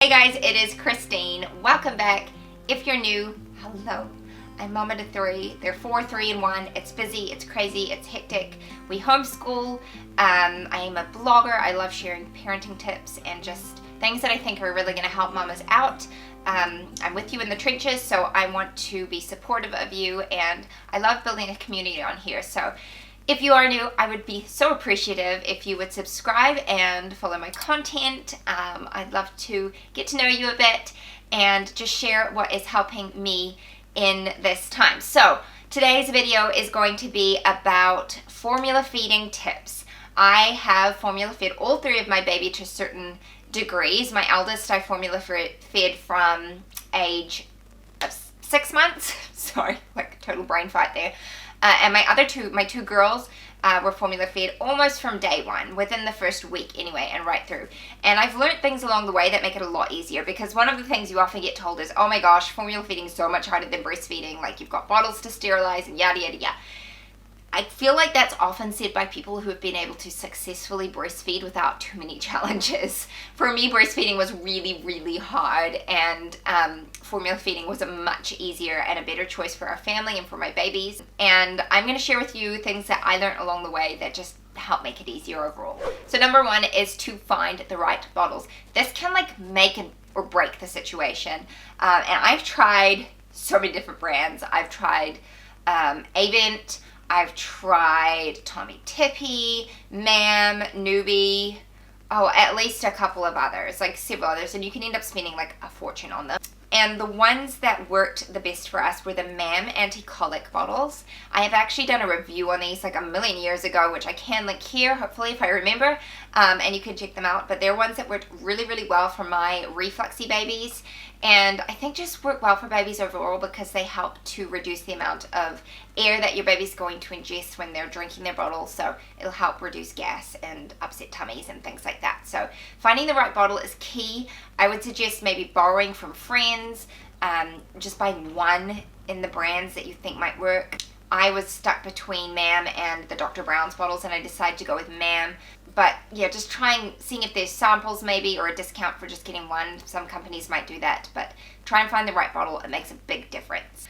Hey guys, it is Christine. Welcome back. If you're new, hello. I'm mama to three. They're 4, 3, and 1. It's busy, it's crazy, it's hectic. We homeschool. I am a blogger. I love sharing parenting tips and just things that I think are really going to help mamas out. I'm with you in the trenches, so I want to be supportive of you, and I love building a community on here. So if you are new, I would be so appreciative if you would subscribe and follow my content. I'd love to get to know you a bit and just share what is helping me in this time. So today's video is going to be about formula feeding tips. I have formula fed all 3 of my baby to certain degrees. My eldest I formula fed from age of 6 months. Sorry, like a total brain fight there. And my two girls were formula fed almost from day one, within the first week anyway, and right through. And I've learned things along the way that make it a lot easier, because one of the things you often get told is, oh my gosh, formula feeding is so much harder than breastfeeding, like you've got bottles to sterilize and yada yada yada. I feel like that's often said by people who have been able to successfully breastfeed without too many challenges. For me, breastfeeding was really, really hard, and formula feeding was a much easier and a better choice for our family and for my babies. And I'm going to share with you things that I learned along the way that just help make it easier overall. So number 1 is to find the right bottles. This can like make or break the situation. And I've tried so many different brands. I've tried Avent, I've tried Tommee Tippee, Mam, Nuuby, at least a couple of others, like several others, and you can end up spending like a fortune on them. And the ones that worked the best for us were the Mam anti-colic bottles. I have actually done a review on these like a million years ago, which I can link here, hopefully, if I remember, and you can check them out. But they're ones that worked really, really well for my refluxy babies, and I think just work well for babies overall because they help to reduce the amount of air that your baby's going to ingest when they're drinking their bottle, so it'll help reduce gas and upset tummies and things like that. So finding the right bottle is key. I would suggest maybe borrowing from friends, just buying one in the brands that you think might work. I was stuck between Mam and the Dr. Brown's bottles, and I decided to go with Mam. But yeah, just seeing if there's samples maybe, or a discount for just getting one. Some companies might do that, but try and find the right bottle. It makes a big difference.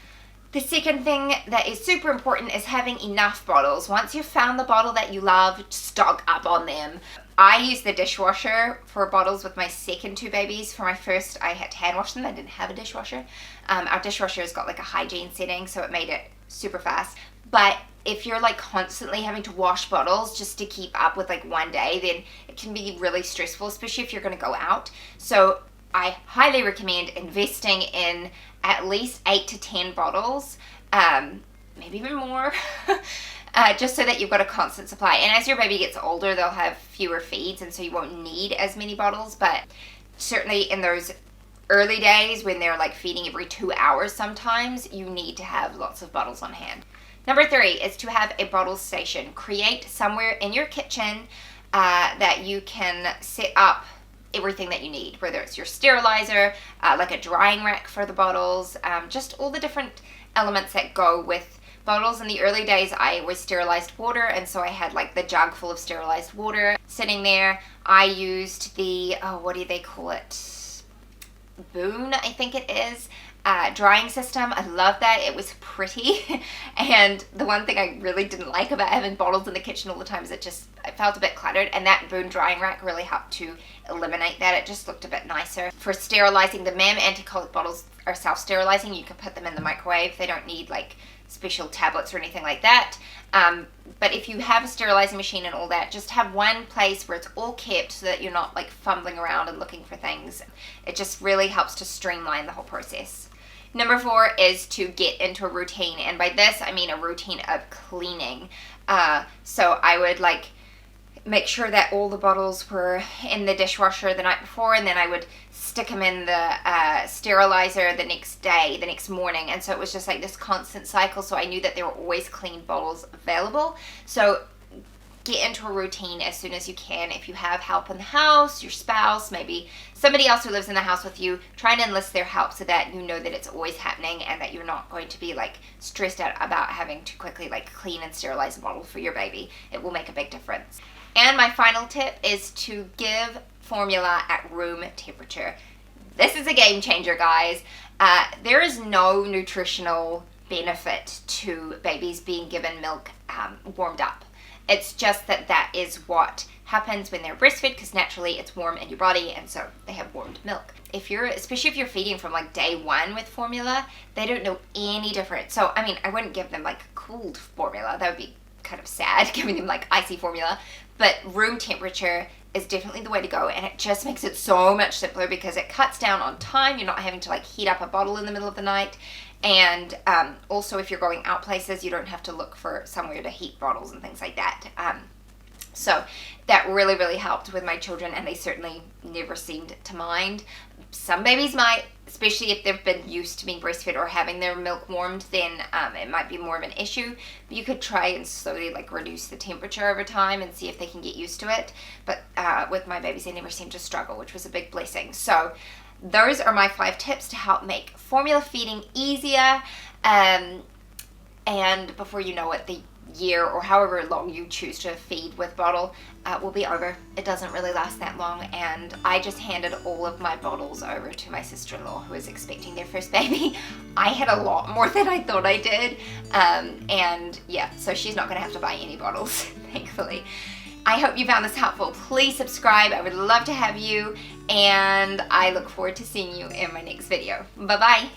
The second thing that is super important is having enough bottles. Once you've found the bottle that you love, stock up on them. I use the dishwasher for bottles with my second 2 babies. For my first, I had to hand wash them. I didn't have a dishwasher. Our dishwasher has got like a hygiene setting, so it made it super fast. But if you're like constantly having to wash bottles just to keep up with like one day, then it can be really stressful, especially if you're going to go out. So I highly recommend investing in at least 8 to 10 bottles, maybe even more, just so that you've got a constant supply. And as your baby gets older, they'll have fewer feeds, and so you won't need as many bottles. But certainly in those early days when they're like feeding every 2 hours sometimes, you need to have lots of bottles on hand. Number 3 is to have a bottle station. Create somewhere in your kitchen that you can set up everything that you need, whether it's your sterilizer, like a drying rack for the bottles, just all the different elements that go with bottles. In the early days, I was sterilized water, and so I had like the jug full of sterilized water sitting there. I used the, what do they call it? Boone, I think it is. Drying system. I love that. It was pretty. And the one thing I really didn't like about having bottles in the kitchen all the time is it felt a bit cluttered, and that Boone drying rack really helped to eliminate that. It just looked a bit nicer. For sterilizing, the Mam anti-colic bottles are self-sterilizing. You can put them in the microwave. They don't need like special tablets or anything like that. But if you have a sterilizing machine and all that, just have one place where it's all kept so that you're not like fumbling around and looking for things. It just really helps to streamline the whole process. Number 4 is to get into a routine, and by this I mean a routine of cleaning. So I would like make sure that all the bottles were in the dishwasher the night before, and then I would stick them in the sterilizer the next morning, and so it was just like this constant cycle, so I knew that there were always clean bottles available. So get into a routine as soon as you can. If you have help in the house, your spouse, maybe somebody else who lives in the house with you, try and enlist their help so that you know that it's always happening and that you're not going to be like stressed out about having to quickly like clean and sterilize a bottle for your baby. It will make a big difference. And my final tip is to give formula at room temperature. This is a game changer, guys. There is no nutritional benefit to babies being given milk warmed up. It's just that is what happens when they're breastfed, because naturally it's warm in your body, and so they have warmed milk. Especially if you're feeding from like day one with formula, they don't know any different. So I mean, I wouldn't give them like cooled formula. That would be kind of sad, giving them like icy formula. But room temperature is definitely the way to go, and it just makes it so much simpler because it cuts down on time. You're not having to like heat up a bottle in the middle of the night. And also, if you're going out places, you don't have to look for somewhere to heat bottles and things like that. So that really, really helped with my children, and they certainly never seemed to mind. Some babies might, especially if they've been used to being breastfed or having their milk warmed, then it might be more of an issue. But you could try and slowly like reduce the temperature over time and see if they can get used to it. But with my babies, they never seemed to struggle, which was a big blessing. So those are my 5 tips to help make formula feeding easier. And before you know it, the year or however long you choose to feed with bottle will be over. It doesn't really last that long, and I just handed all of my bottles over to my sister-in-law who is expecting their first baby. I had a lot more than I thought I did, and yeah, so she's not going to have to buy any bottles, thankfully. I hope you found this helpful. Please subscribe. I would love to have you, and I look forward to seeing you in my next video. Bye-bye.